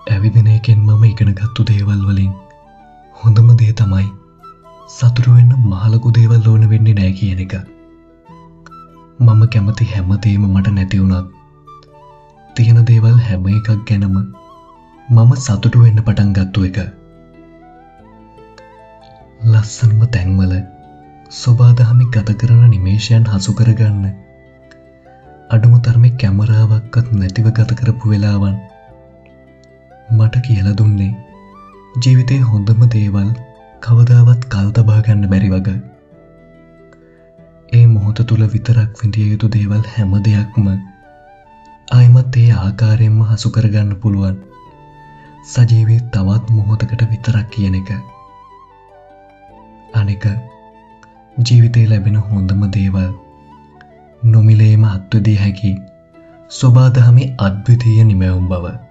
ඇවිදින එකෙන් මම ඉගෙනගත්තු දේවල් වලින් හොඳම දේ තමයි සතුටු වෙන්න මහලොකු දේවල් ඕන වෙන්නේ නැහැ කියන එක. මම කැමති හැම දෙයක්ම මට නැති වුණත් තියෙන දේවල් හැම එකක් ගැනම මම සතුටු වෙන්න පටන් ගත්තු එක. ලස්සනම තැන්වල සොබාදහමි ගත කරන නිමේෂයන් හසු කරගන්න අඩුම තරමේ කැමරාවක්වත් නැතිව ගත කරපු වෙලාවන් මට කියලා දුන්නේ ජීවිතේ හොඳම දේවල් කවදාවත් කල් තබා ගන්න බැරි වගේ. ඒ මොහොත තුල විතරක් විඳිය යුතු දේවල් හැම දෙයක්ම ආයිමත් ඒ ආකාරයෙන්ම හසු කරගන්න පුළුවන් සජීවී තවත් මොහොතකට විතරක් කියන එක. අනික ජීවිතේ ලැබෙන හොඳම දේවල් නොමිලේම අත්විදිය හැකි සොබාදහමේ අද්විතීය නිමැවුම් බව.